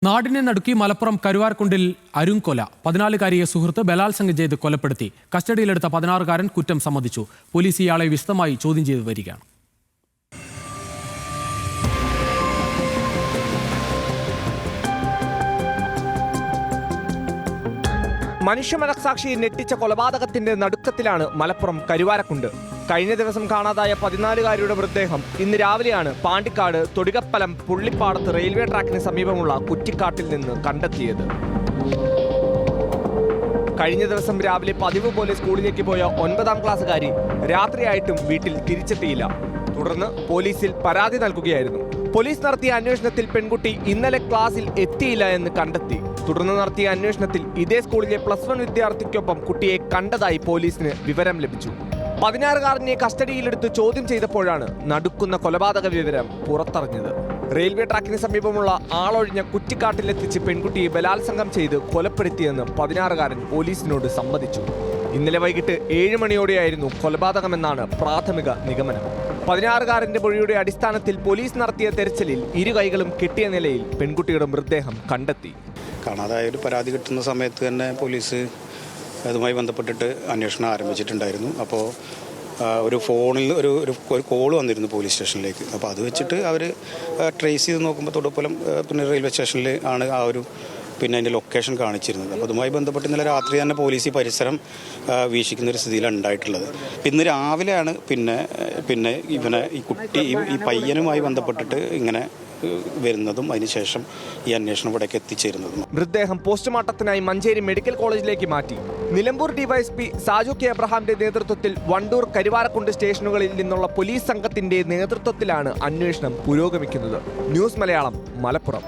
നാടിനെ നടുക്കി മലപ്പുറം കരുവാരക്കുണ്ടിൽ അരുംകൊല 14-കാരിയെ സുഹൃത്ത് ബലാത്സംഗം ചെയ്ത് കൊലപ്പെടുത്തി. കസ്റ്റഡിയിലെടുത്ത 16-കാരൻ കുറ്റം സമ്മതിച്ചു. പോലീസ് ഇയാളെ വിശദമായി ചോദ്യം ചെയ്തു വരികയാണ്. മനുഷ്യമനസാക്ഷിയെ ഞെട്ടിച്ച കൊലപാതകത്തിന്റെ നടുക്കത്തിലാണ് മലപ്പുറം കരുവാരക്കുണ്ട്. കഴിഞ്ഞ ദിവസം കാണാതായ 14-കാരിയുടെ മൃതദേഹം ഇന്ന് രാവിലെയാണ് പാണ്ടിക്കാട് തൊടികപ്പലം പുള്ളിപ്പാടത്ത് റെയിൽവേ ട്രാക്കിന് സമീപമുള്ള കുറ്റിക്കാട്ടിൽ നിന്ന് കണ്ടെത്തിയത്. കഴിഞ്ഞ ദിവസം രാവിലെ പതിവ് പോലെ സ്കൂളിലേക്ക് പോയ 9ാം ക്ലാസ്സുകാരി രാത്രിയായിട്ടും വീട്ടിൽ തിരിച്ചെത്തിയില്ല. തുടർന്ന് പോലീസിൽ പരാതി നൽകുകയായിരുന്നു. പോലീസ് നടത്തിയ അന്വേഷണത്തിൽ പെൺകുട്ടി ഇന്നലെ ക്ലാസ്സിൽ എത്തിയില്ല എന്ന് കണ്ടെത്തി. തുടർന്ന് നടത്തിയ അന്വേഷണത്തിൽ ഇതേ സ്കൂളിലെ +1 വിദ്യാർത്ഥിക്കൊപ്പം കുട്ടിയെ കണ്ടതായി പോലീസിന് വിവരം ലഭിച്ചു. 16-കാരനെ കസ്റ്റഡിയിലെടുത്ത് ചോദ്യം ചെയ്തപ്പോഴാണ് നടുക്കുന്ന കൊലപാതക വിവരം പുറത്തറിഞ്ഞത്. റെയിൽവേ ട്രാക്കിന് സമീപമുള്ള ആളൊഴിഞ്ഞ കുറ്റിക്കാട്ടിലെത്തിച്ച് പെൺകുട്ടിയെ ബലാത്സംഗം ചെയ്ത് കൊലപ്പെടുത്തിയെന്ന് 16-കാരൻ പോലീസിനോട് സമ്മതിച്ചു. ഇന്നലെ വൈകിട്ട് 7 മണിയോടെയായിരുന്നു കൊലപാതകമെന്നാണ് പ്രാഥമിക നിഗമനം. 16-കാരന്റെ മൊഴിയുടെ അടിസ്ഥാനത്തിൽ പോലീസ് നടത്തിയ തെരച്ചിലിൽ ഇരു കൈകളും കെട്ടിയ നിലയിൽ പെൺകുട്ടിയുടെ മൃതദേഹം കണ്ടെത്തി. കാണാതായ ഒരു പരാതി കിട്ടുന്ന സമയത്ത് തന്നെ പോലീസ് അതുമായി ബന്ധപ്പെട്ടിട്ട് അന്വേഷണം ആരംഭിച്ചിട്ടുണ്ടായിരുന്നു. അപ്പോൾ ഒരു ഫോണിൽ ഒരു കോൾ വന്നിരുന്നു പോലീസ് സ്റ്റേഷനിലേക്ക്. അപ്പോൾ അത് വെച്ചിട്ട് അവർ ട്രേസ് ചെയ്ത് നോക്കുമ്പോൾ തൊടുപ്പലം റെയിൽവേ സ്റ്റേഷനിൽ ആണ് അതിൻ്റെ ലൊക്കേഷൻ കാണിച്ചിരുന്നത്. അപ്പോൾ അതുമായി ബന്ധപ്പെട്ട് ഇന്നലെ രാത്രി തന്നെ പോലീസ് ഈ പരിസരം വീക്ഷിക്കുന്ന ഒരു സ്ഥിതിയിലാണ് ഉണ്ടായിട്ടുള്ളത്. ഇന്ന് രാവിലെയാണ് പിന്നെ ഈ പയ്യനുമായി ബന്ധപ്പെട്ടിട്ട് ഇങ്ങനെ വരുന്നതും അതിനുശേഷം ഈ അന്വേഷണം ഇവിടേക്ക് എത്തിച്ചേരുന്നതും. മൃതദേഹം പോസ്റ്റ്മോർട്ടത്തിനായി മഞ്ചേരി മെഡിക്കൽ കോളേജിലേക്ക് മാറ്റി. നിലമ്പൂർ ഡിവൈഎസ്പി സാജു കെ അബ്രഹാമിന്റെ നേതൃത്വത്തിൽ വണ്ടൂർ കരുവാരക്കുണ്ട് സ്റ്റേഷനുകളിൽ നിന്നുള്ള പോലീസ് സംഘത്തിന്റെ നേതൃത്വത്തിലാണ് അന്വേഷണം പുരോഗമിക്കുന്നത്. ന്യൂസ് മലയാളം, മലപ്പുറം.